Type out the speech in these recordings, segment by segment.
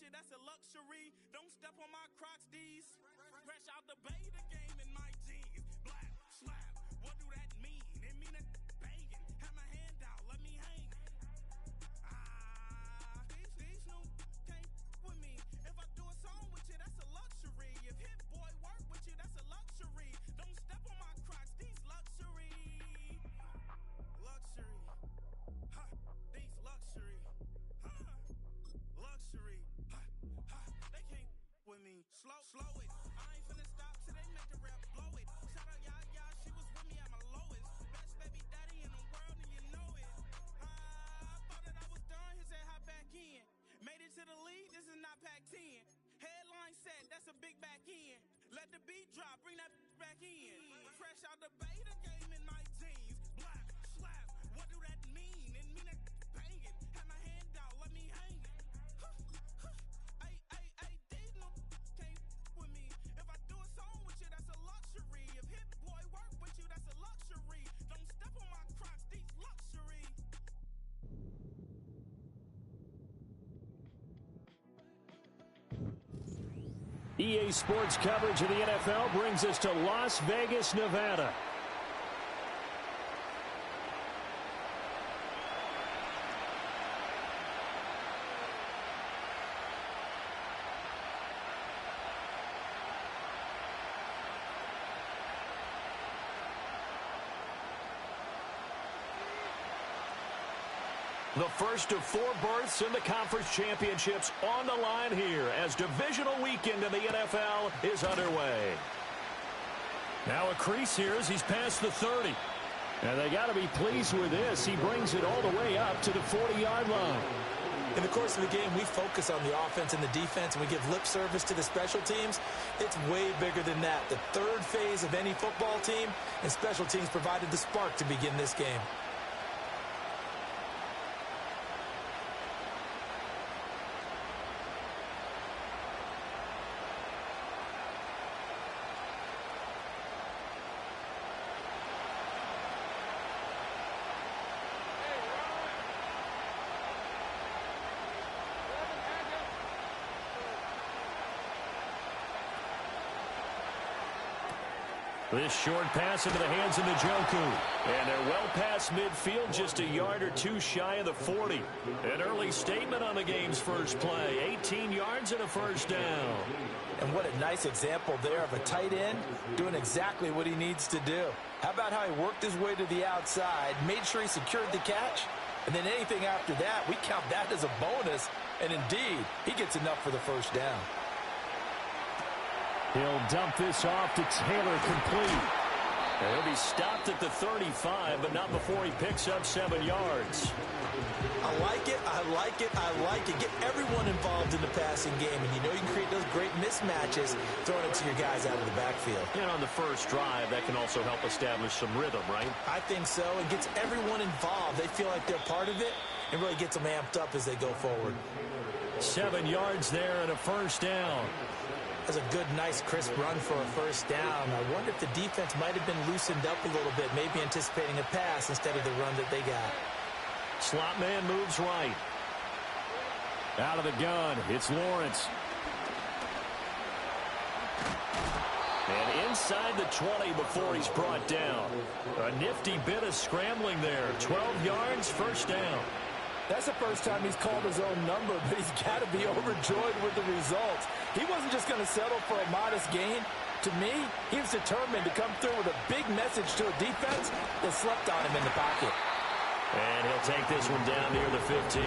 you, that's a luxury. Don't step on my Crocs, D's. Fresh out the bay, the game in my jeans. Black, slap, what do that mean? It mean a banging. Have my hand out, let me hang. These new can't with me. If I do a song with you, that's a luxury. If Hit Boy work with you, that's a luxury. Don't step on my Crocs, these luxury. Luxury. Ha, these luxury. Ha, luxury. Ha, ha, they can't with me. Slow it. I ain't finna stop till they make the rap blow it. Shout out Yaya, she was with me at my lowest. Best baby daddy in the world and you know it. I thought that I was done, he said hop back in. Made it to the league, this is not Pac-10. Headline set, that's a big back end. Let the beat drop, bring that back in. Fresh out the bay, the game in my jeans. Black, slap, what do that mean? It mean a banging. Have my hand out, let me hang it. These no can't with me. If I do a song with you, that's a luxury. If Hit Boy work with you, that's a luxury. Don't step on my Crocs, these luxury. EA Sports coverage of the NFL brings us to Las Vegas, Nevada. The first of 4 berths in the conference championships on the line here as divisional weekend in the NFL is underway. Now a crease here as he's past the 30. And they got to be pleased with this. He brings it all the way up to the 40-yard line. In the course of the game, we focus on the offense and the defense, and we give lip service to the special teams. It's way bigger than that. The third phase of any football team, and special teams provided the spark to begin this game. This short pass into the hands of Njoku. And they're well past midfield, just a yard or two shy of the 40. An early statement on the game's first play. 18 yards and a first down. And what a nice example there of a tight end doing exactly what he needs to do. How about how he worked his way to the outside, made sure he secured the catch, and then anything after that, we count that as a bonus. And indeed, he gets enough for the first down. He'll dump this off to Taylor, complete. He'll be stopped at the 35, but not before he picks up 7 yards. I like it, I like it, I like it. Get everyone involved in the passing game, and you know you can create those great mismatches throwing it to your guys out of the backfield. And on the first drive, that can also help establish some rhythm, right? I think so. It gets everyone involved. They feel like they're part of it, and really gets them amped up as they go forward. 7 yards there and a first down. That's a good, nice, crisp run for a first down. I wonder if the defense might have been loosened up a little bit, maybe anticipating a pass instead of the run that they got. Slot man moves right. Out of the gun, it's Lawrence. And inside the 20 before he's brought down. A nifty bit of scrambling there. 12 yards, first down. That's the first time he's called his own number, but he's got to be overjoyed with the results. He wasn't just going to settle for a modest gain. To me, he was determined to come through with a big message to a defense that slept on him in the pocket. And he'll take this one down near the 15.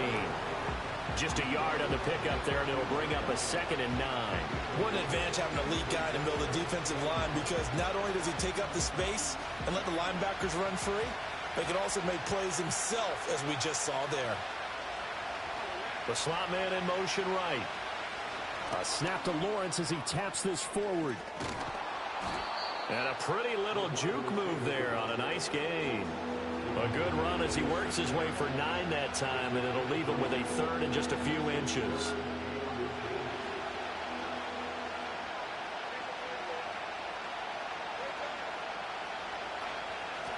Just a yard on the pickup there, and it'll bring up a 2nd and 9. What an advantage having a lead guy in the middle of the defensive line, because not only does he take up the space and let the linebackers run free, but he can also make plays himself, as we just saw there. The slot man in motion right. A snap to Lawrence as he taps this forward. And a pretty little juke move there on a nice gain. A good run as he works his way for 9 that time, and it'll leave him with a 3rd and just a few inches.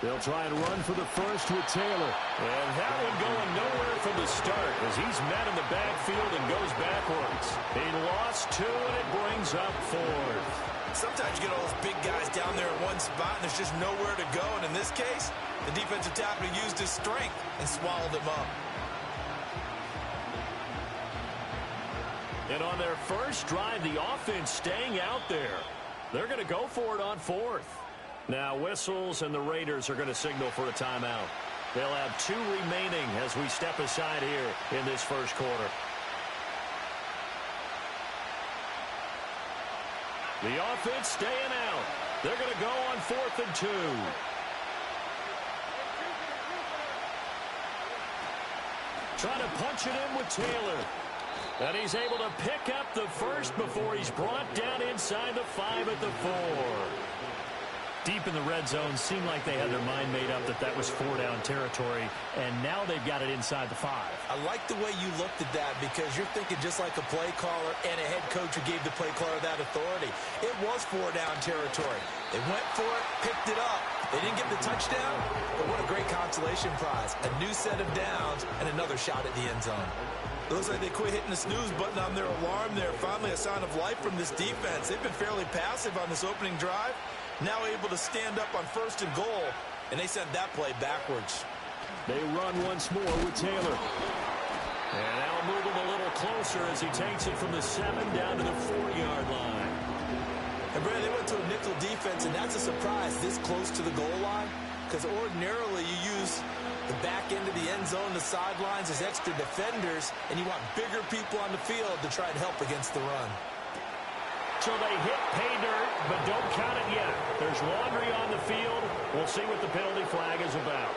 They'll try and run for the first with Taylor. And that one going nowhere from the start as he's met in the backfield and goes backwards. He lost 2, and it brings up 4th. Sometimes you get all those big guys down there in one spot, and there's just nowhere to go. And in this case, the defensive tackle used his strength and swallowed him up. And on their first drive, the offense staying out there. They're going to go for it on 4th. Now whistles, and the Raiders are going to signal for a timeout. They'll have 2 remaining as we step aside here in this first quarter. The offense staying out. They're going to go on 4th and 2. Trying to punch it in with Taylor. And he's able to pick up the first before he's brought down inside the 5 at the 4. Deep in the red zone, seemed like they had their mind made up that was 4-down territory, and now they've got it inside the 5. I like the way you looked at that because you're thinking just like a play caller and a head coach who gave the play caller that authority. It was 4-down territory. They went for it, picked it up. They didn't get the touchdown, but what a great consolation prize. A new set of downs and another shot at the end zone. It looks like they quit hitting the snooze button on their alarm there. Finally a sign of life from this defense. They've been fairly passive on this opening drive. Now able to stand up on 1st and goal, and they sent that play backwards. They run once more with Taylor. And now move him a little closer as he takes it from the 7 down to the 4-yard line. And Brad, they went to a nickel defense, and that's a surprise this close to the goal line, because ordinarily you use the back end of the end zone, the sidelines as extra defenders, and you want bigger people on the field to try and help against the run. So they hit pay dirt, but don't count it yet. There's laundry on the field. We'll see what the penalty flag is about.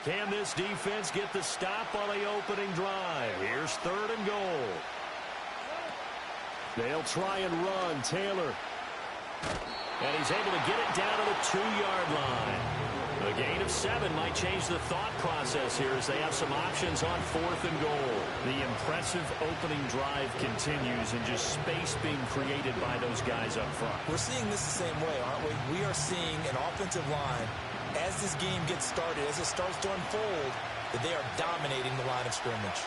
Can this defense get the stop on the opening drive? Here's 3rd and goal. They'll try and run. Taylor. And he's able to get it down to the 2-yard line. A gain of 7 might change the thought process here as they have some options on 4th and goal. The impressive opening drive continues and just space being created by those guys up front. We're seeing this the same way, aren't we? We are seeing an offensive line, as this game gets started, as it starts to unfold, that they are dominating the line of scrimmage.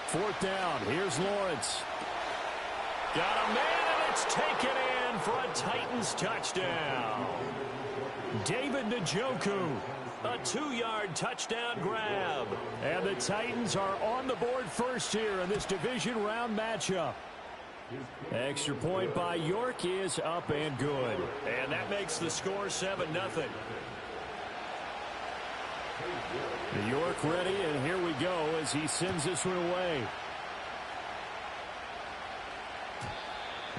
Fourth down. Here's Lawrence. Got a man, and it's taken in for a Titans touchdown. David Njoku, a 2-yard touchdown grab. And the Titans are on the board first here in this division round matchup. Extra point by York is up and good. And that makes the score 7-0. York ready, and here we go as he sends this one away.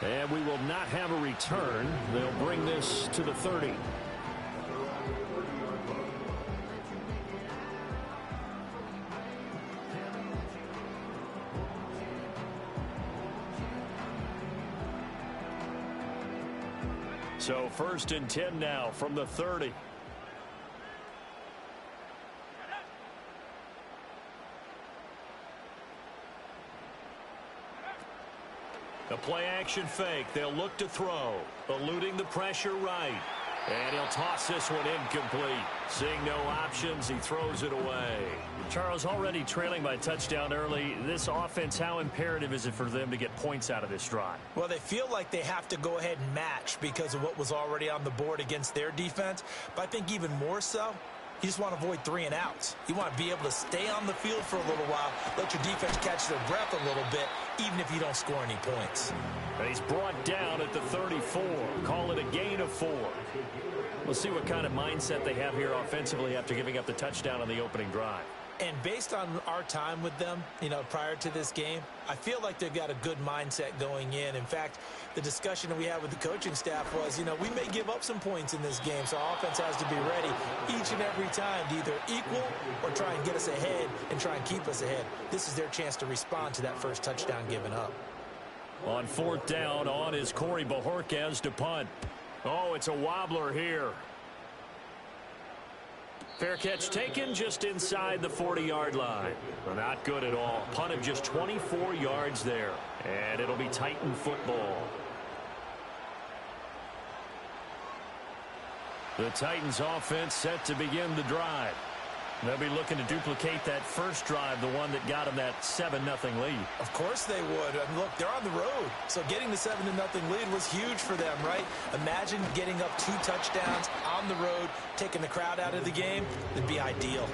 And we will not have a return. They'll bring this to the 30. So 1st and 10 now from the 30. The play-action fake. They'll look to throw. Eluding the pressure right. And he'll toss this one incomplete. Seeing no options, he throws it away. Charles, already trailing by touchdown early. This offense, how imperative is it for them to get points out of this drive? Well, they feel like they have to go ahead and match because of what was already on the board against their defense. But I think even more so, you just want to avoid 3 and outs. You want to be able to stay on the field for a little while, let your defense catch their breath a little bit, even if you don't score any points. And he's brought down at the 34. Call it a gain of 4. We'll see what kind of mindset they have here offensively after giving up the touchdown on the opening drive. And based on our time with them, prior to this game, I feel like they've got a good mindset going in. In fact, the discussion that we had with the coaching staff was, we may give up some points in this game, so our offense has to be ready each and every time to either equal or try and get us ahead and try and keep us ahead. This is their chance to respond to that first touchdown given up. On fourth down, on is Corey Bajorquez to punt. Oh, it's a wobbler here. Fair catch taken just inside the 40-yard line. Not good at all. Punt of just 24 yards there. And it'll be Titan football. The Titans offense set to begin the drive. They'll be looking to duplicate that first drive, the one that got them that 7-0 lead. Of course they would. I mean, look, they're on the road. So getting the 7-0 lead was huge for them, right? Imagine getting up 2 touchdowns on the road, taking the crowd out of the game. It'd be ideal.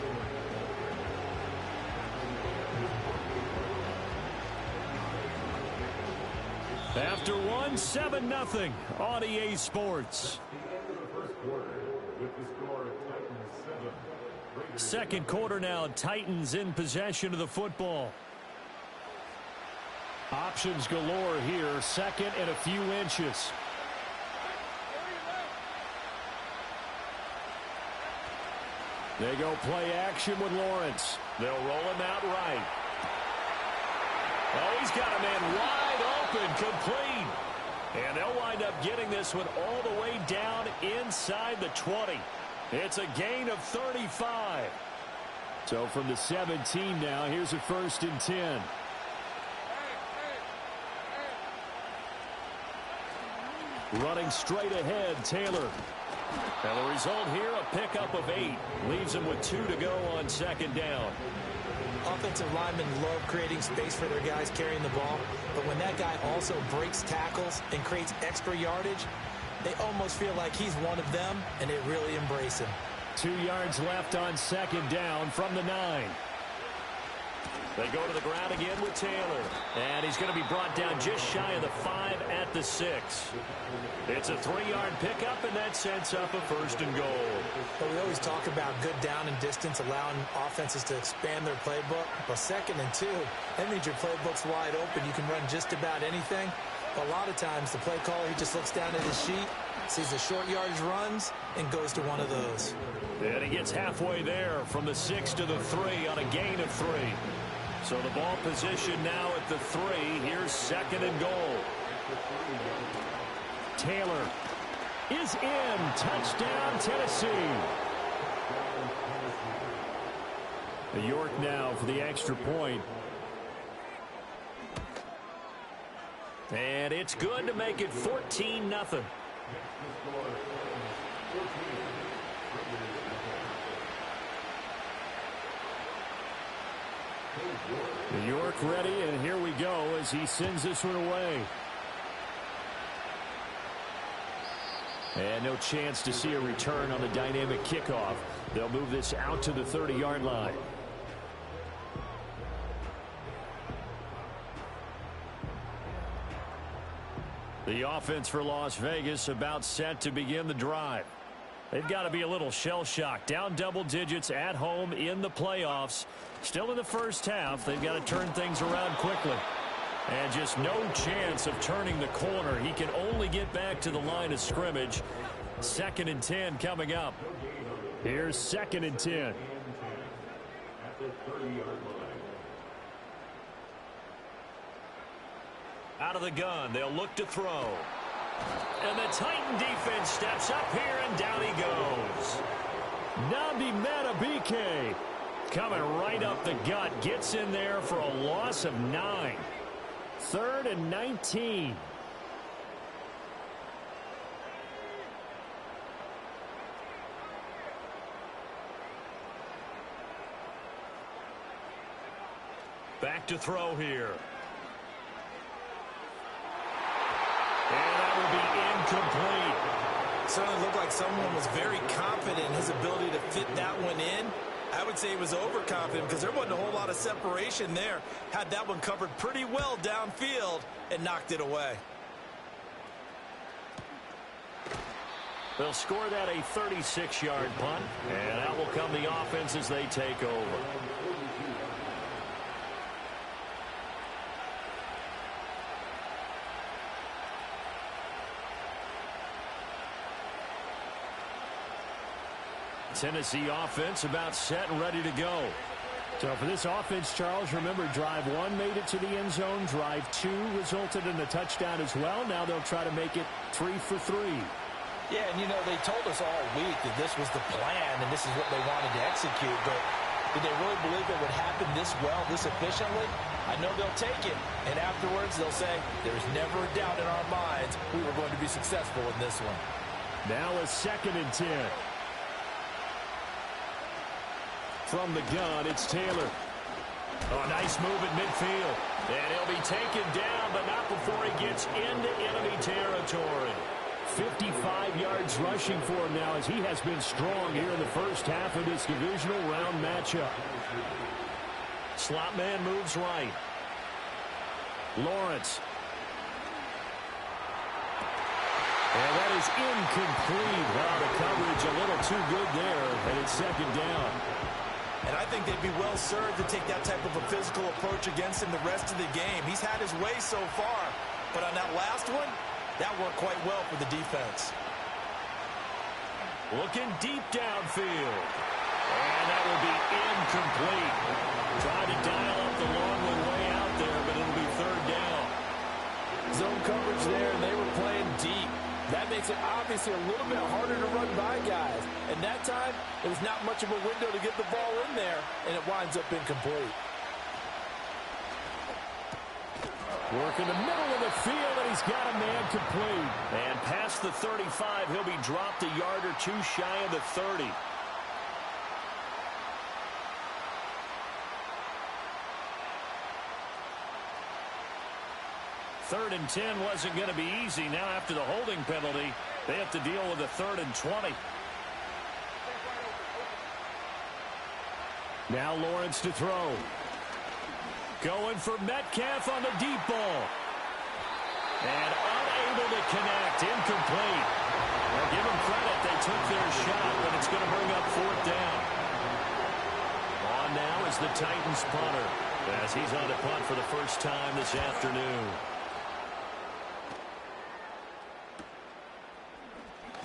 After one, 7-0 on EA Sports. Second quarter now, Titans in possession of the football. Options galore here, second and a few inches. They go play action with Lawrence. They'll roll him out right. Oh, he's got a man wide open, complete. And they'll wind up getting this one all the way down inside the 20. It's a gain of 35. So from the 17 now, here's a 1st and 10. Running straight ahead, Taylor. And the result here, a pickup of 8. Leaves him with 2 to go on 2nd down. Offensive linemen love creating space for their guys carrying the ball, but when that guy also breaks tackles and creates extra yardage, they almost feel like he's one of them, and they really embrace him. 2 yards left on 2nd down from the 9. They go to the ground again with Taylor. And he's going to be brought down just shy of the 5 at the 6. It's a 3-yard pickup, and that sets up a 1st and goal. But we always talk about good down and distance, allowing offenses to expand their playbook. Well, 2nd and 2, that means your playbook's wide open. You can run just about anything. But a lot of times, the play caller, he just looks down at his sheet, sees the short yardage runs, and goes to one of those. And he gets halfway there from the 6 to the 3 on a gain of 3. So the ball position now at the 3. Here's 2nd and goal. Taylor is in. Touchdown, Tennessee. York now for the extra point. And it's good to make it 14-0. York ready, and here we go as he sends this one away. And no chance to see a return on the dynamic kickoff. They'll move this out to the 30-yard line. The offense for Las Vegas about set to begin the drive. They've got to be a little shell-shocked. Down double digits at home in the playoffs. Still in the first half. They've got to turn things around quickly. And just no chance of turning the corner. He can only get back to the line of scrimmage. 2nd and 10 coming up. Here's 2nd and 10. Out of the gun, they'll look to throw. And the Titan defense steps up here, and down he goes. Nnamdi Madubuike coming right up the gut. Gets in there for a loss of 9. 3rd and 19. Back to throw here. And that will be incomplete. Certainly looked like someone was very confident in his ability to fit that one in. I would say he was overconfident because there wasn't a whole lot of separation there. Had that one covered pretty well downfield and knocked it away. They'll score that a 36-yard punt, and that will come the offense as they take over. Tennessee offense about set and ready to go. So for this offense, Charles, remember, drive 1 made it to the end zone. Drive 2 resulted in a touchdown as well. Now they'll try to make it 3 for 3. Yeah, and, they told us all week that this was the plan and this is what they wanted to execute. But did they really believe it would happen this well, this efficiently? I know they'll take it. And afterwards, they'll say, there's never a doubt in our minds we were going to be successful in this one. Now a 2nd and 10. From the gun, it's Taylor. Oh, nice move at midfield. And he'll be taken down, but not before he gets into enemy territory. 55 yards rushing for him now as he has been strong here in the first half of this divisional round matchup. Slot man moves right. Lawrence. And that is incomplete. Wow, the coverage a little too good there, and it's 2nd down. And I think they'd be well served to take that type of a physical approach against him the rest of the game. He's had his way so far, but on that last one, that worked quite well for the defense. Looking deep downfield. And that will be incomplete. Trying to dial up the long one way out there, but it'll be 3rd down. Zone coverage there, and they were playing deep. That makes it obviously a little bit harder to run by guys. And that time, it was not much of a window to get the ball in there, and it winds up incomplete. Work in the middle of the field, and he's got a man complete. And past the 35, he'll be dropped a yard or 2 shy of the 30. Third and 10 wasn't going to be easy. Now after the holding penalty, they have to deal with a 3rd and 20. Now Lawrence to throw. Going for Metcalf on the deep ball. And unable to connect. Incomplete. Well, give them credit. They took their shot, but it's going to bring up 4th down. On now is the Titans punter, as he's on to punt for the first time this afternoon.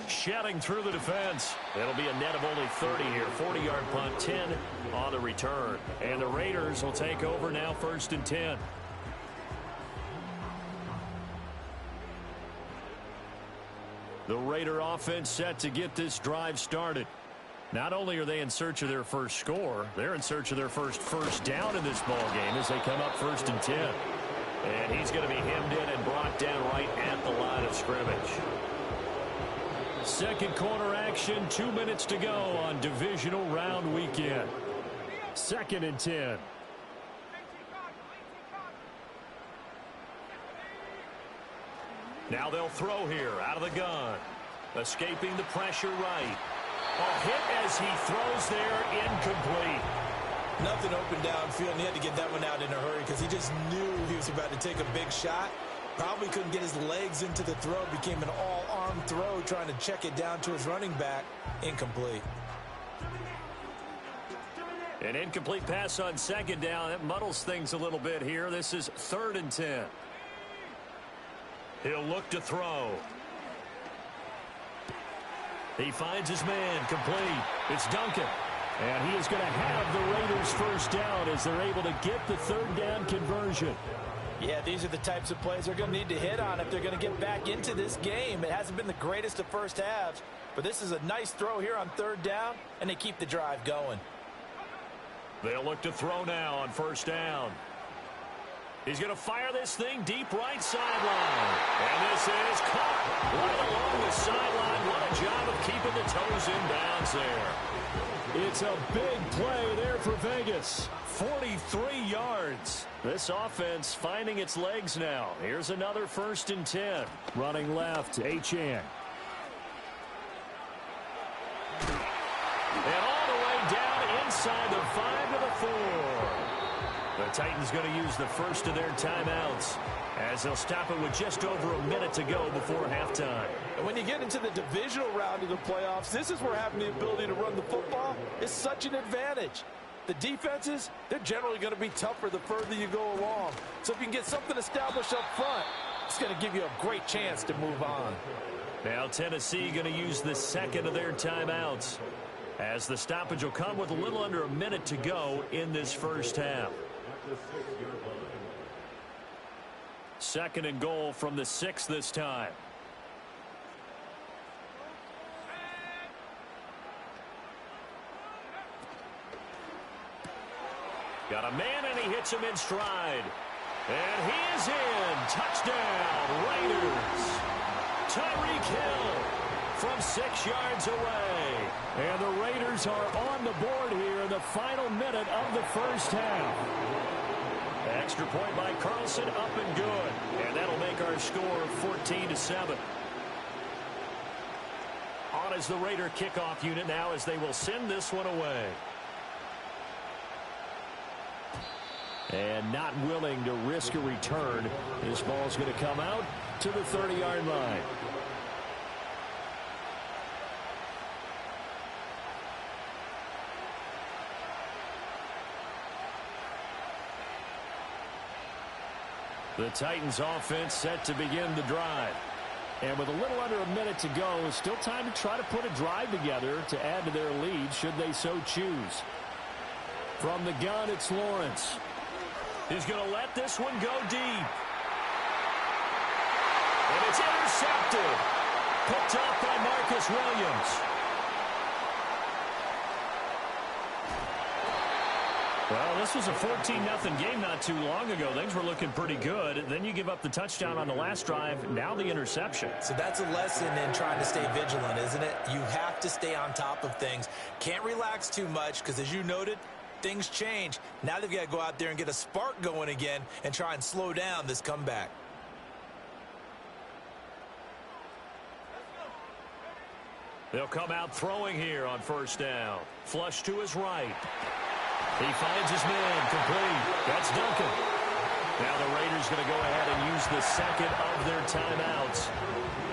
Shedding through the defense. It'll be a net of only 30 here. 40-yard punt, 10 on the return. And the Raiders will take over now, 1st and 10. The Raider offense set to get this drive started. Not only are they in search of their first score, they're in search of their first down in this ball game as they come up 1st and 10. And he's going to be hemmed in and brought down right at the line of scrimmage. Second quarter action, 2 minutes to go on divisional round weekend. 2nd and 10. Now they'll throw here out of the gun. Escaping the pressure right. A hit as he throws there, incomplete. Nothing open downfield, and he had to get that one out in a hurry because he just knew he was about to take a big shot. Probably couldn't get his legs into the throw. Became an all-arm throw trying to check it down to his running back. Incomplete. An incomplete pass on 2nd down. That muddles things a little bit here. This is 3rd and 10. He'll look to throw. He finds his man, complete. It's Duncan. And he is going to have the Raiders first down as they're able to get the 3rd down conversion. Yeah, these are the types of plays they're going to need to hit on if they're going to get back into this game. It hasn't been the greatest of first halves, but this is a nice throw here on 3rd down, and they keep the drive going. They'll look to throw now on 1st down. He's going to fire this thing deep right sideline. And this is caught right along the sideline. What a job of keeping the toes in bounds there. It's a big play there for Vegas. 43 yards. This offense finding its legs now. Here's another 1st and 10. Running left, Achane. And all the way down inside the 5 to the 4. The Titans going to use the first of their timeouts as they'll stop it with just over a minute to go before halftime. And when you get into the divisional round of the playoffs, this is where having the ability to run the football is such an advantage. The defenses, they're generally going to be tougher the further you go along. So if you can get something established up front, it's going to give you a great chance to move on. Now Tennessee going to use the second of their timeouts. as the stoppage will come with a little under a minute to go in this first half. 2nd and goal from the 6 this time. Got a man, and he hits him in stride. And he is in. Touchdown, Raiders. Tyreek Hill from 6 yards away. And the Raiders are on the board here in the final minute of the first half. Extra point by Carlson, up and good. And that'll make our score 14-7. On is the Raider kickoff unit now as they will send this one away. And not willing to risk a return. This ball's going to come out to the 30-yard line. The Titans offense set to begin the drive. And with a little under a minute to go, it's still time to try to put a drive together to add to their lead should they so choose. From the gun, it's Lawrence. He's going to let this one go deep. And it's intercepted. Picked off by Marcus Williams. Well, this was a 14-0 game not too long ago. Things were looking pretty good. Then you give up the touchdown on the last drive. Now the interception. So that's a lesson in trying to stay vigilant, isn't it? You have to stay on top of things. Can't relax too much because, as you noted, things change. Now they've got to go out there and get a spark going again and try and slow down this comeback. They'll come out throwing here on first down. Flush to his right. He finds his man complete. That's Duncan. Now the Raiders going to go ahead and use the second of their timeouts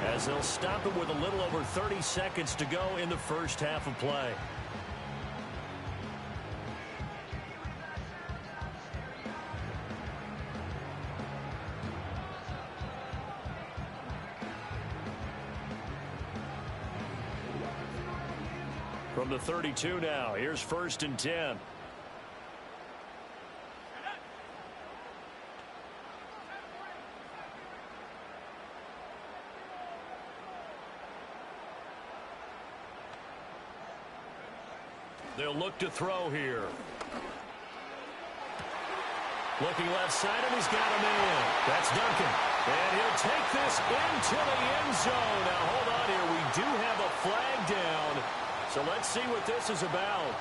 as they'll stop it with a little over 30 seconds to go in the first half of play. From the 32 now, here's 1st and 10. They'll look to throw here. Looking left side, and he's got a man. That's Duncan. And he'll take this into the end zone. Now, hold on here. We do have a flag down. So let's see what this is about.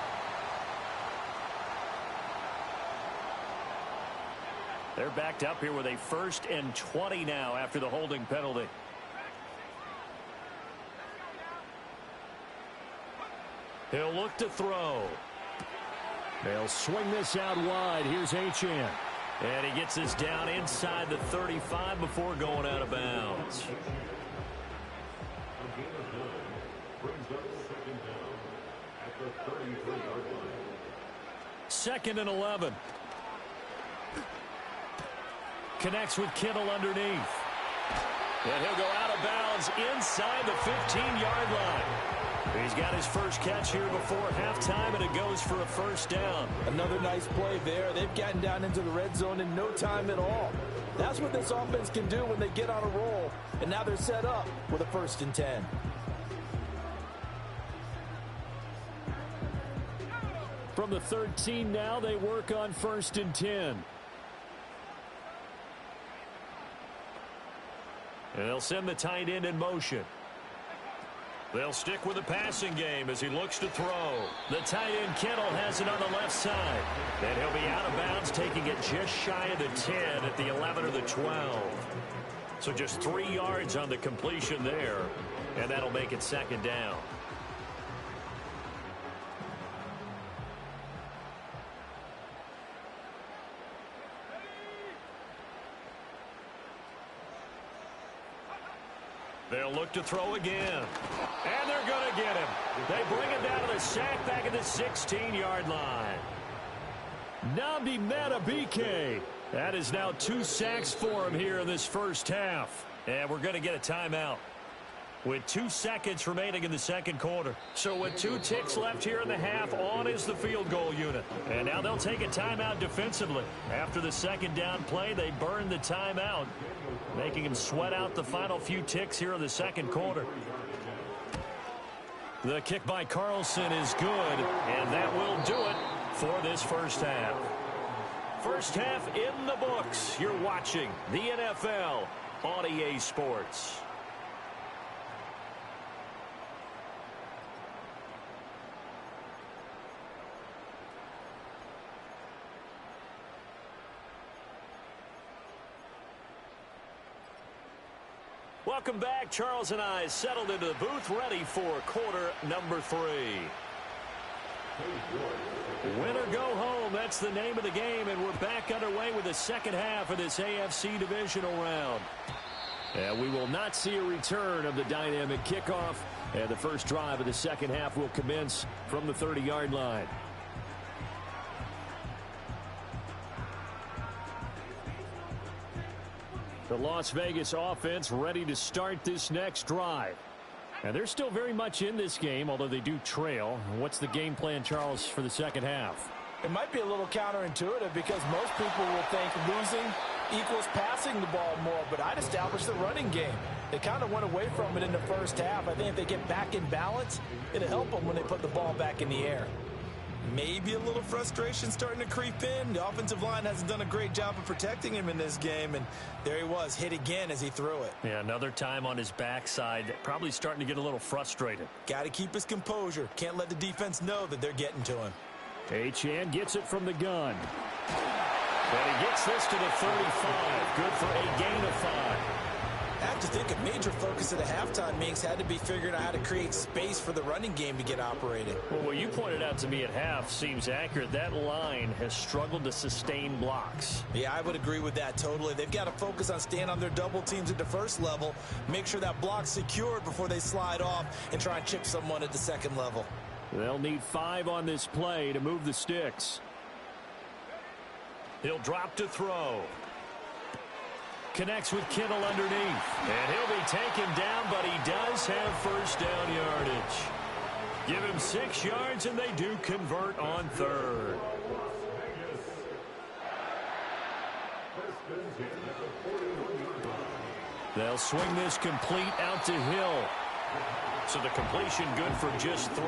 They're backed up here with a 1st and 20 now after the holding penalty. He'll look to throw. They'll swing this out wide. Here's Achane. And he gets this down inside the 35 before going out of bounds. Second and 11. Connects with Kittle underneath. And he'll go out of bounds inside the 15-yard line. He's got his first catch here before halftime, and it goes for a first down. Another nice play there. They've gotten down into the red zone in no time at all. That's what this offense can do when they get on a roll. And now they're set up with a 1st and 10. From the 13 now, they work on 1st and 10. And they'll send the tight end in motion. They'll stick with the passing game as he looks to throw. The tight end Kittle has it on the left side. Then he'll be out of bounds, taking it just shy of the 10 at the 11 or the 12. So just 3 yards on the completion there, and that'll make it 2nd down. They'll look to throw again. And they're going to get him. They bring him down to the sack back at the 16-yard line. Nnamdi Madubuike. That is now 2 sacks for him here in this first half. And we're going to get a timeout. with 2 seconds remaining in the second quarter. So with 2 ticks left here in the half, on is the field goal unit. And now they'll take a timeout defensively. After the second down play, they burned the timeout, making them sweat out the final few ticks here in the second quarter. The kick by Carlson is good, and that will do it for this first half. First half in the books. You're watching the NFL on EA Sports. Welcome back. Charles and I settled into the booth, ready for quarter number 3. Win or go home, that's the name of the game, and we're back underway with the second half of this AFC Divisional round. And we will not see a return of the dynamic kickoff, and the first drive of the second half will commence from the 30-yard line. The Las Vegas offense ready to start this next drive. And they're still very much in this game, although they do trail. What's the game plan, Charles, for the second half? It might be a little counterintuitive because most people will think losing equals passing the ball more, but I'd establish the running game. They kind of went away from it in the first half. I think if they get back in balance, it'll help them when they put the ball back in the air. Maybe a little frustration starting to creep in. The offensive line hasn't done a great job of protecting him in this game, and there he was, hit again as he threw it. Yeah, another time on his backside, probably starting to get a little frustrated. Got to keep his composure. Can't let the defense know that they're getting to him. Achane gets it from the gun. And he gets this to the 35. Good for a gain of 5. I have to think a major focus at a halftime means had to be figuring out how to create space for the running game to get operating. Well, what you pointed out to me at half seems accurate. That line has struggled to sustain blocks. Yeah, I would agree with that totally. They've got to focus on staying on their double teams at the first level, make sure that block's secured before they slide off and try and chip someone at the second level. They'll need 5 on this play to move the sticks. He'll drop to throw. Connects with Kittle underneath. And he'll be taken down, but he does have first down yardage. Give him 6 yards, and they do convert on third. They'll swing this complete out to Hill. So the completion good for just 3.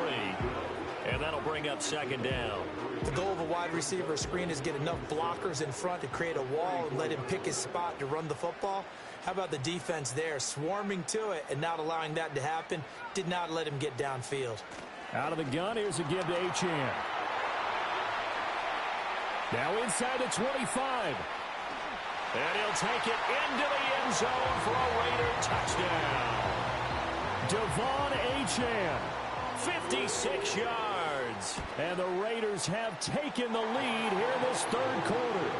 And that'll bring up second down. The goal of a wide receiver screen is get enough blockers in front to create a wall and let him pick his spot to run the football. How about the defense there, swarming to it and not allowing that to happen? Did not let him get downfield. Out of the gun, here's a give to Achane. Now inside the 25. And he'll take it into the end zone for a Raider touchdown. Devon Achane, 56 yards. And the Raiders have taken the lead here in this third quarter.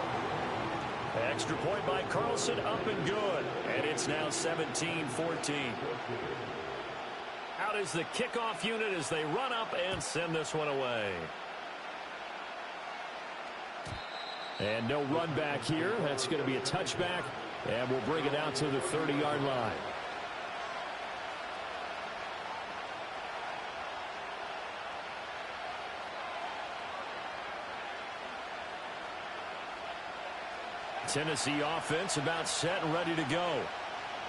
Extra point by Carlson, up and good. And it's now 17-14. Out is the kickoff unit as they run up and send this one away. And no run back here. That's going to be a touchback. And we'll bring it out to the 30-yard line. Tennessee offense about set and ready to go.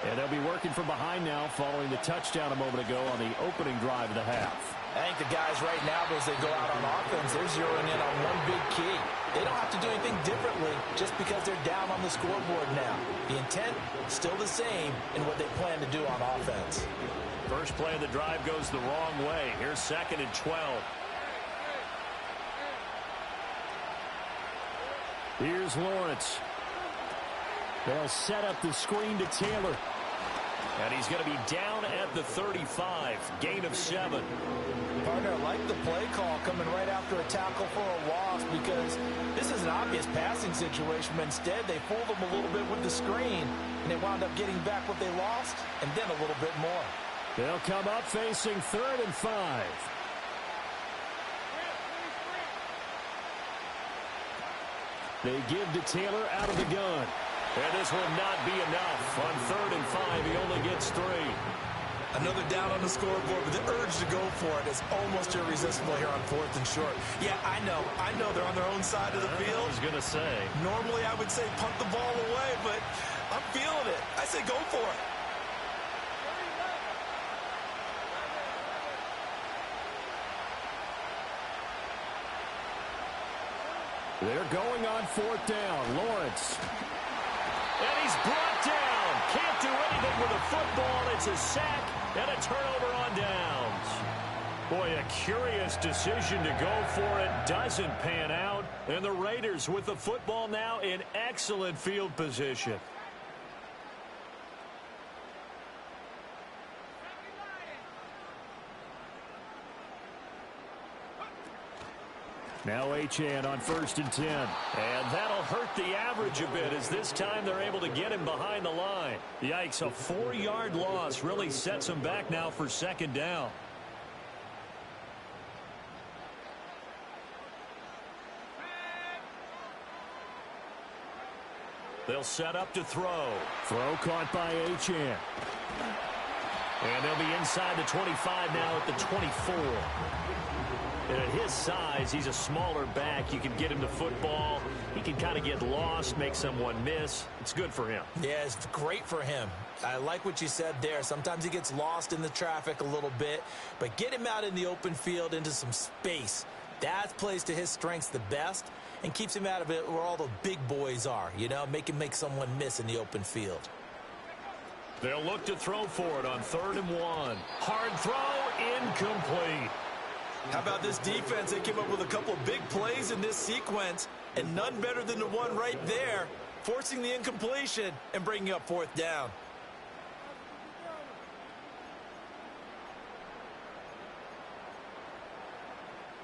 And they'll be working from behind now following the touchdown a moment ago on the opening drive of the half. I think the guys right now, as they go out on offense, they're zeroing in on one big key. They don't have to do anything differently just because they're down on the scoreboard now. The intent still the same in what they plan to do on offense. First play of the drive goes the wrong way. Here's 2nd and 12. Here's Lawrence. They'll set up the screen to Taylor. And he's going to be down at the 35. Gain of 7. Partner, I like the play call coming right after a tackle for a loss because this is an obvious passing situation, but instead they fooled them a little bit with the screen, and they wound up getting back what they lost and then a little bit more. They'll come up facing 3rd and 5. They give to Taylor out of the gun. And this will not be enough. On 3rd and 5, he only gets 3. Another down on the scoreboard, but the urge to go for it is almost irresistible here on 4th and short. Yeah, I know they're on their own side of the field. I was going to say. Normally I would say punt the ball away, but I'm feeling it. I say go for it. They're going on 4th down. Lawrence. And he's brought down. Can't do anything with a football. It's a sack and a turnover on downs. Boy, a curious decision to go for it. Doesn't pan out. And the Raiders with the football now in excellent field position. Now Achane on 1st and 10. And that'll hurt the average a bit as this time they're able to get him behind the line. Yikes, a 4-yard loss really sets him back now for 2nd down. They'll set up to throw. Throw caught by Achane. And they'll be inside the 25 now at the 24. And at his size, he's a smaller back. You can get him the football. He can kind of get lost, make someone miss. It's good for him. Yeah, it's great for him. I like what you said there. Sometimes he gets lost in the traffic a little bit. But get him out in the open field into some space. That plays to his strengths the best and keeps him out of it where all the big boys are. You know, make him make someone miss in the open field. They'll look to throw for it on 3rd and 1. Hard throw, incomplete. How about this defense? They came up with a couple of big plays in this sequence, and none better than the one right there, forcing the incompletion and bringing up 4th down.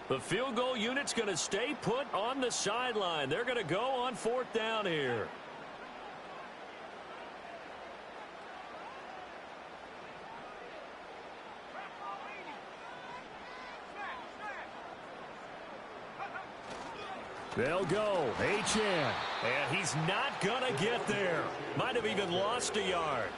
The field goal unit's going to stay put on the sideline. They're going to go on 4th down here. They'll go. Achane. And he's not going to get there. Might have even lost a yard.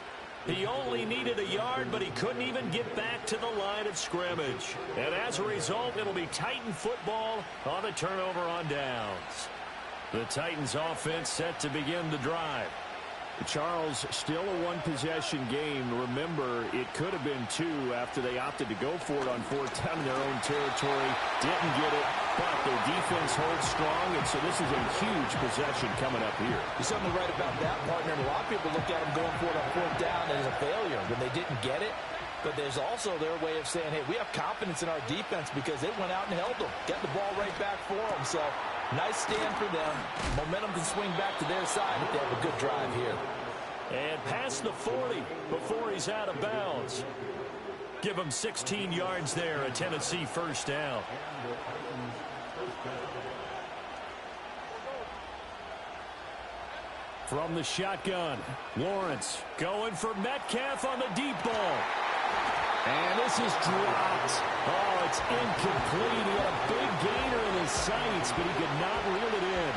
He only needed a yard, but he couldn't even get back to the line of scrimmage. And as a result, it'll be Titan football on the turnover on downs. The Titans offense set to begin the drive. Charles, still a one-possession game. Remember, it could have been 2 after they opted to go for it on 4th down in their own territory. Didn't get it, but their defense holds strong, and so this is a huge possession coming up here. You're certainly right about that, partner. And a lot of people look at them going for it on 4th down as a failure when they didn't get it. But there's also their way of saying, hey, we have confidence in our defense because they went out and held them. Got the ball right back for them. So nice stand for them. Momentum can swing back to their side if they have a good drive here. And past the 40 before he's out of bounds. Give him 16 yards there, a Tennessee 1st down. From the shotgun, Lawrence going for Metcalf on the deep ball. And this is dropped. Oh, it's incomplete. He had a big gainer in his sights, but he could not reel it in.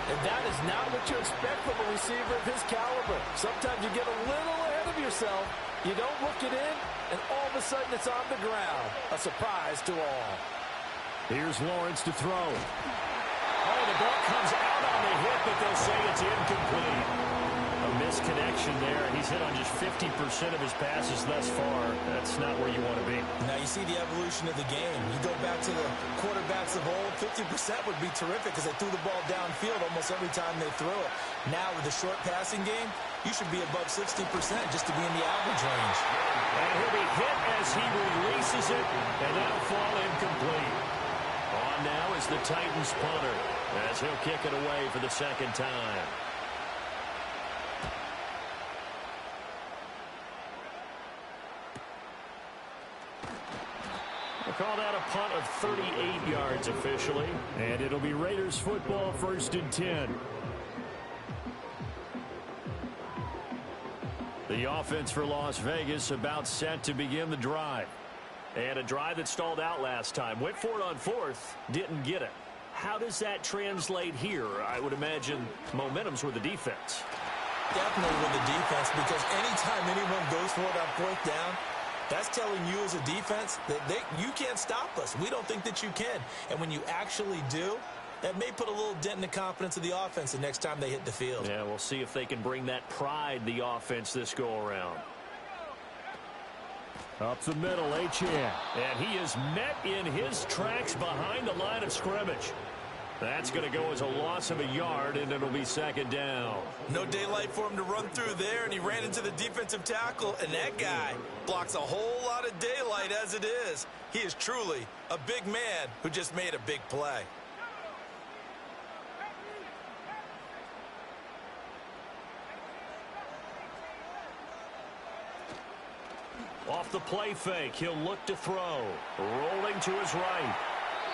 And that is not what you expect from a receiver of his caliber. Sometimes you get a little ahead of yourself. You don't look it in, and all of a sudden it's on the ground. A surprise to all. Here's Lawrence to throw. Oh, the ball comes out on the hit, but they'll say it's incomplete. A misconnection there. He's hit on just 50% of his passes thus far. That's not where you want to be. Now you see the evolution of the game. You go back to the quarterbacks of old, 50% would be terrific because they threw the ball downfield almost every time they threw it. Now with the short passing game, you should be above 60% just to be in the average range. And he'll be hit as he releases it, and that'll fall incomplete. On now is the Titans punter as he'll kick it away for the 2nd time. We'll call that a punt of 38 yards officially. And it'll be Raiders football 1st and 10. The offense for Las Vegas about set to begin the drive. And a drive that stalled out last time. Went for it on 4th, didn't get it. How does that translate here? I would imagine momentum's with the defense. Definitely with the defense, because anytime anyone goes for it on 4th down, That's telling you as a defense that you can't stop us. We don't think that you can. And when you actually do, that may put a little dent in the confidence of the offense the next time they hit the field. Yeah, we'll see if they can bring that pride, the offense, this go-around. Up the middle, Achane. And he is met in his tracks behind the line of scrimmage. That's going to go as a loss of a yard, and it'll be second down. No daylight for him to run through there, and he ran into the defensive tackle, and that guy blocks a whole lot of daylight as it is. He is truly a big man who just made a big play. Off the play fake, he'll look to throw. Rolling to his right.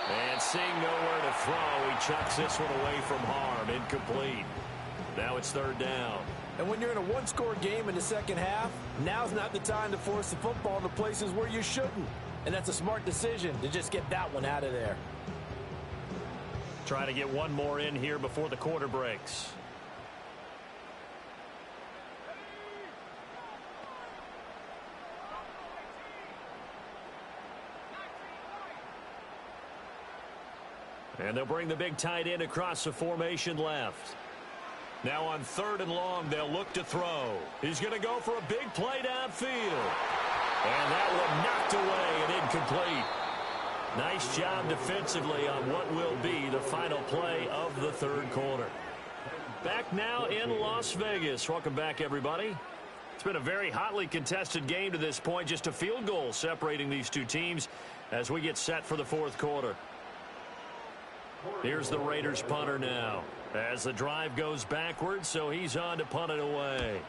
And seeing nowhere to throw, he chucks this one away from harm. Incomplete. Now it's third down. And when you're in a one-score game in the second half, now's not the time to force the football to places where you shouldn't. And that's a smart decision to just get that one out of there. Trying to get one more in here before the quarter breaks. And they'll bring the big tight end across the formation left. Now on third and long, they'll look to throw. He's going to go for a big play downfield. And that one knocked away and incomplete. Nice job defensively on what will be the final play of the third quarter. Back now in Las Vegas. Welcome back, everybody. It's been a very hotly contested game to this point. Just a field goal separating these two teams as we get set for the fourth quarter. Here's the Raiders punter now as the drive goes backwards, so he's on to punt it away.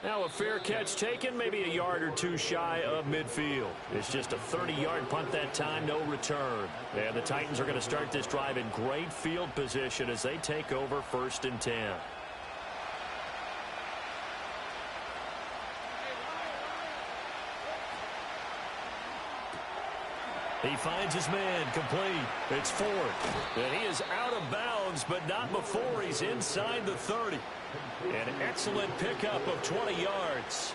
Now a fair catch taken, maybe a yard or two shy of midfield. It's just a 30-yard punt that time, no return. And the Titans are going to start this drive in great field position as they take over 1st and 10. He finds his man, complete. It's fourth. And he is out of bounds, but not before he's inside the 30. An excellent pickup of 20 yards.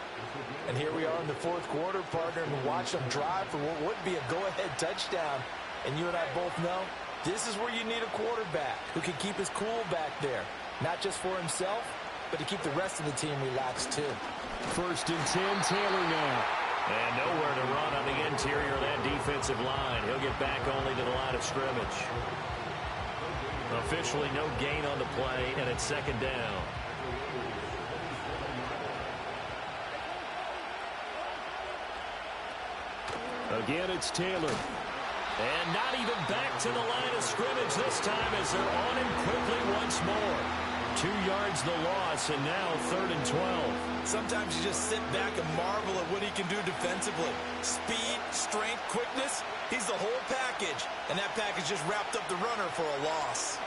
And here we are in the fourth quarter, partner, and watch them drive for what would be a go-ahead touchdown. And you and I both know this is where you need a quarterback who can keep his cool back there. Not just for himself, but to keep the rest of the team relaxed too. 1st and 10, Taylor now. And nowhere to run on the interior of that defensive line. He'll get back only to the line of scrimmage. Officially no gain on the play, and it's second down. Again, it's Taylor. And not even back to the line of scrimmage this time as they're on him quickly once more. 2 yards the loss, and now 3rd and 12. Sometimes you just sit back and marvel at what he can do defensively. Speed, strength, quickness, he's the whole package. And that package just wrapped up the runner for a loss.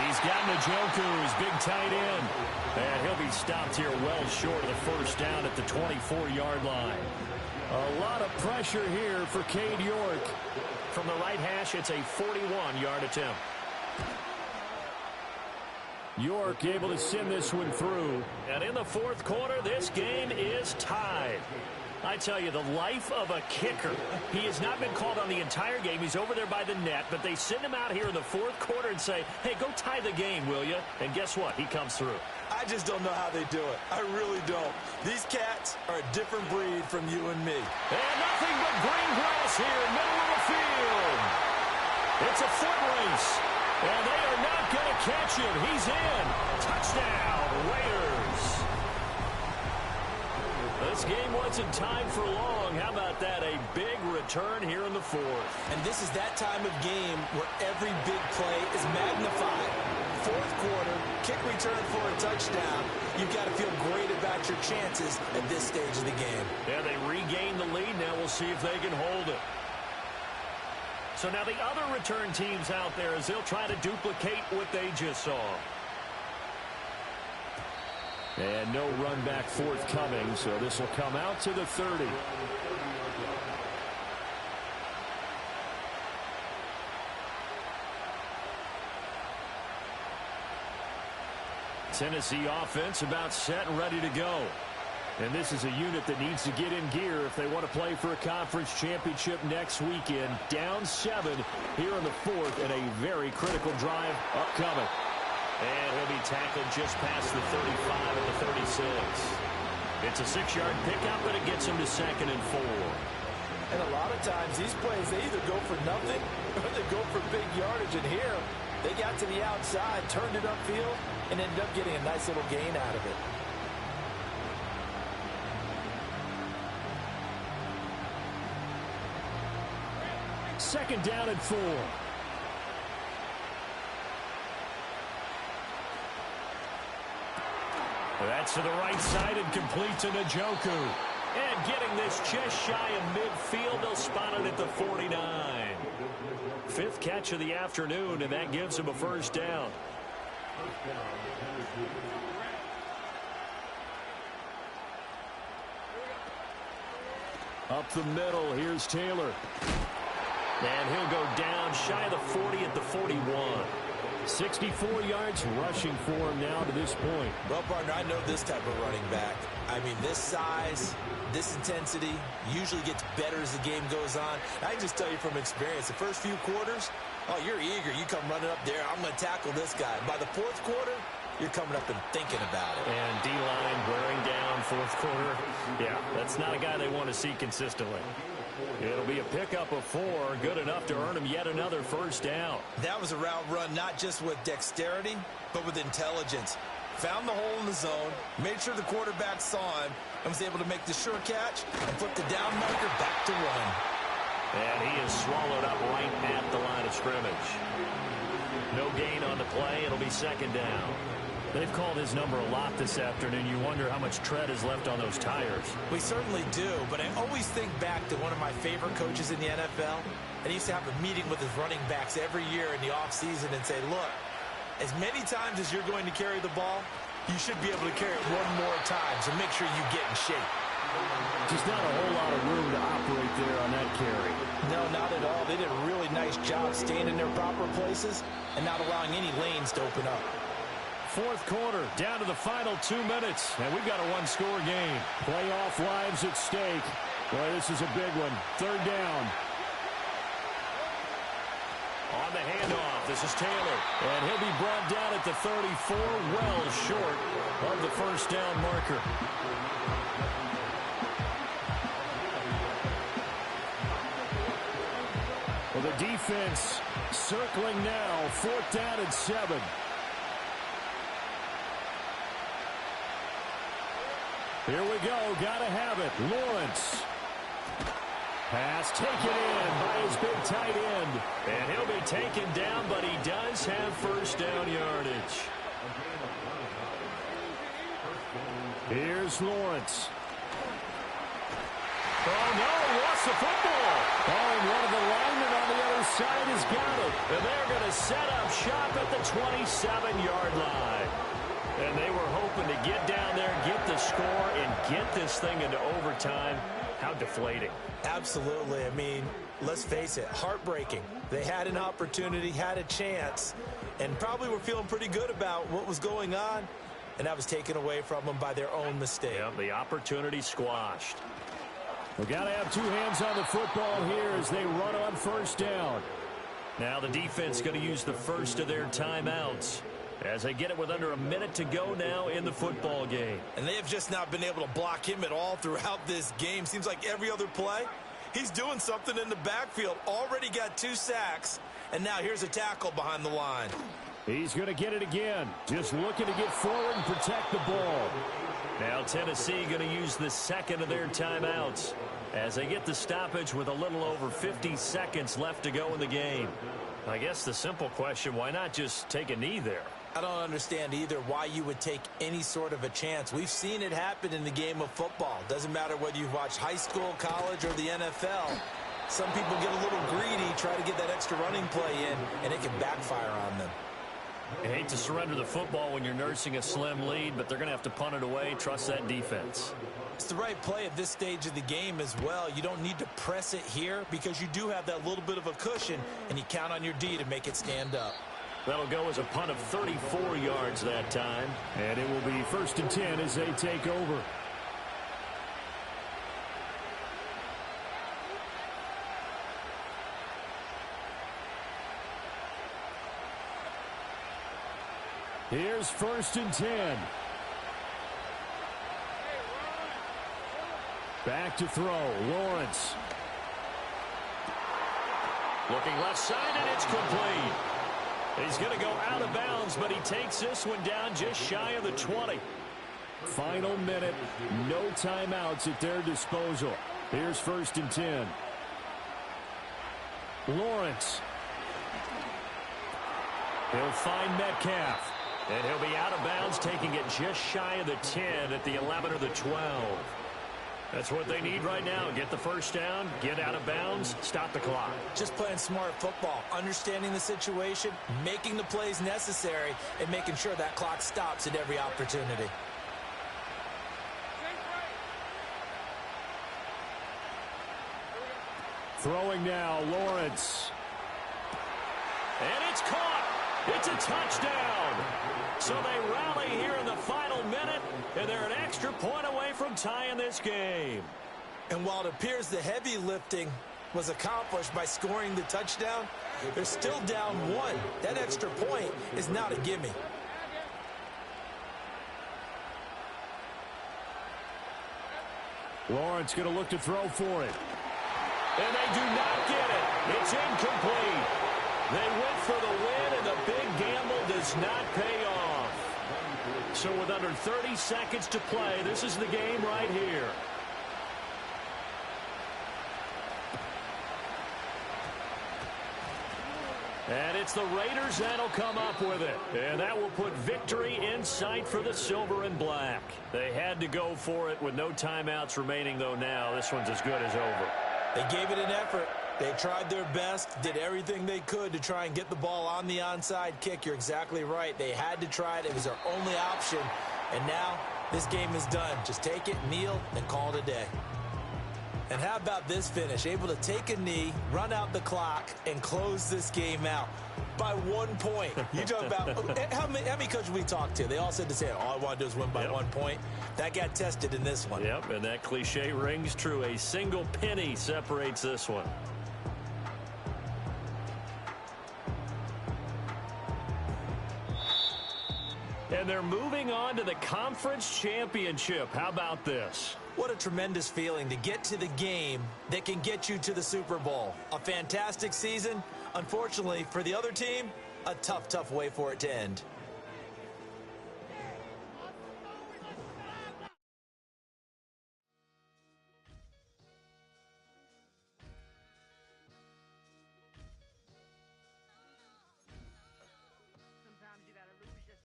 He's got Njoku, his big tight end. And he'll be stopped here well short of the first down at the 24-yard line. A lot of pressure here for Cade York. From the right hash, it's a 41-yard attempt. York able to send this one through. And in the fourth quarter, this game is tied. I tell you, the life of a kicker. He has not been called on the entire game. He's over there by the net, but they send him out here in the fourth quarter and say, hey, go tie the game, will you? And guess what? He comes through. I just don't know how they do it. I really don't. These cats are a different breed from you and me. And nothing but green grass here, middle of the field. It's a foot race. And they are not going to catch him. He's in. Touchdown, Raiders. This game wasn't timed for long. How about that? A big return here in the fourth. And this is that time of game where every big play is magnified. Fourth quarter, kick return for a touchdown. You've got to feel great about your chances at this stage of the game. Yeah, they regain the lead. Now we'll see if they can hold it. So now the other return teams out there as they'll try to duplicate what they just saw. And no run back forthcoming, so this will come out to the 30. Tennessee offense about set and ready to go. And this is a unit that needs to get in gear if they want to play for a conference championship next weekend. Down 7 here in the fourth, and a very critical drive upcoming. And he'll be tackled just past the 35 and the 36. It's a 6-yard pickup, but it gets him to 2nd and 4. And a lot of times these plays, they either go for nothing or they go for big yardage. And here, they got to the outside, turned it upfield, and ended up getting a nice little gain out of it. Second down and 4. That's to the right side and complete to Njoku. And getting this just shy of midfield, they'll spot it at the 49. 5th catch of the afternoon, and that gives him a first down. Up the middle, here's Taylor. And he'll go down shy of the 40 at the 41. 64 yards rushing for him now to this point. Well, partner, I know this type of running back. I mean, this size, this intensity usually gets better as the game goes on. I can just tell you from experience, the first few quarters, oh, you're eager. You come running up there, I'm going to tackle this guy. By the 4th quarter, you're coming up and thinking about it. And D-line wearing down 4th quarter. Yeah, that's not a guy they want to see consistently. It'll be a pickup of 4, good enough to earn him yet another first down. That was a route run not just with dexterity, but with intelligence. Found the hole in the zone, made sure the quarterback saw him, and was able to make the sure catch and flip the down marker back to run. And he is swallowed up right at the line of scrimmage. No gain on the play. It'll be 2nd down. They've called his number a lot this afternoon. You wonder how much tread is left on those tires. We certainly do, but I always think back to one of my favorite coaches in the NFL, and he used to have a meeting with his running backs every year in the offseason and say, look, as many times as you're going to carry the ball, you should be able to carry it one more time, so make sure you get in shape. Just not a whole lot of room to operate there on that carry. No, not at all. They did a really nice job staying in their proper places and not allowing any lanes to open up. 4th quarter, down to the final 2 minutes, and we've got a 1-score game. Playoff lives at stake. Boy, this is a big one. 3rd down. On the handoff, this is Taylor, and he'll be brought down at the 34, well short of the first down marker. Well, the defense circling now, 4th down and 7. Here we go, gotta have it. Lawrence. Pass taken in by his big tight end. And he'll be taken down, but he does have first down yardage. Here's Lawrence. Oh, no, he lost the football. Oh, and one of the linemen on the other side has got it. And they're going to set up shop at the 27-yard line. And they were hoping to get down there, get the score, and get this thing into overtime. How deflating. Absolutely. I mean, let's face it, heartbreaking. They had an opportunity, had a chance, and probably were feeling pretty good about what was going on, and that was taken away from them by their own mistake. Yeah, the opportunity squashed. We've got to have 2 hands on the football here as they run on first down. Now the defense going to use the first of their timeouts as they get it with under a minute to go now in the football game. And they have just not been able to block him at all throughout this game. Seems like every other play, he's doing something in the backfield. Already got 2 sacks, and now here's a tackle behind the line. He's going to get it again. Just looking to get forward and protect the ball. Now Tennessee going to use the second of their timeouts as they get the stoppage with a little over 50 seconds left to go in the game. I guess the simple question, why not just take a knee there? I don't understand either why you would take any sort of a chance. We've seen it happen in the game of football. Doesn't matter whether you've watched high school, college, or the NFL. Some people get a little greedy, try to get that extra running play in, and it can backfire on them. You hate to surrender the football when you're nursing a slim lead, but they're going to have to punt it away. Trust that defense. It's the right play at this stage of the game as well. You don't need to press it here because you do have that little bit of a cushion, and you count on your D to make it stand up. That'll go as a punt of 34 yards that time. And it will be 1st and 10 as they take over. Here's 1st and 10. Back to throw. Lawrence. Looking left side, and it's complete. He's going to go out of bounds, but he takes this one down just shy of the 20. Final minute. No timeouts at their disposal. Here's 1st and 10. Lawrence. He'll find Metcalf. And he'll be out of bounds, taking it just shy of the 10 at the 11 or the 12. That's what they need right now. Get the first down, get out of bounds, stop the clock. Just playing smart football, understanding the situation, making the plays necessary, and making sure that clock stops at every opportunity. Throwing now, Lawrence. And it's caught. It's a touchdown. So they rally here in the final minute, and they're an extra point away from tying this game. And while it appears the heavy lifting was accomplished by scoring the touchdown, they're still down 1. That extra point is not a gimme. Lawrence going to look to throw for it. And they do not get it. It's incomplete. They went for the win, and the big gamble does not pay off. So with under 30 seconds to play, this is the game right here. And it's the Raiders that'll come up with it. And that will put victory in sight for the silver and black. They had to go for it with no timeouts remaining, though now this one's as good as over. They gave it an effort. They tried their best, did everything they could to try and get the ball on the onside kick. You're exactly right. They had to try it. It was their only option. And now this game is done. Just take it, kneel, and call it a day. And how about this finish? Able to take a knee, run out the clock, and close this game out by 1 point. You talk about how many coaches we talked to? They all said the same. All I want to do is win by 1 point. That got tested in this one. Yep, and that cliche rings true. A single penny separates this one. And they're moving on to the conference championship. How about this? What a tremendous feeling to get to the game that can get you to the Super Bowl. A fantastic season. Unfortunately, for the other team, a tough way for it to end.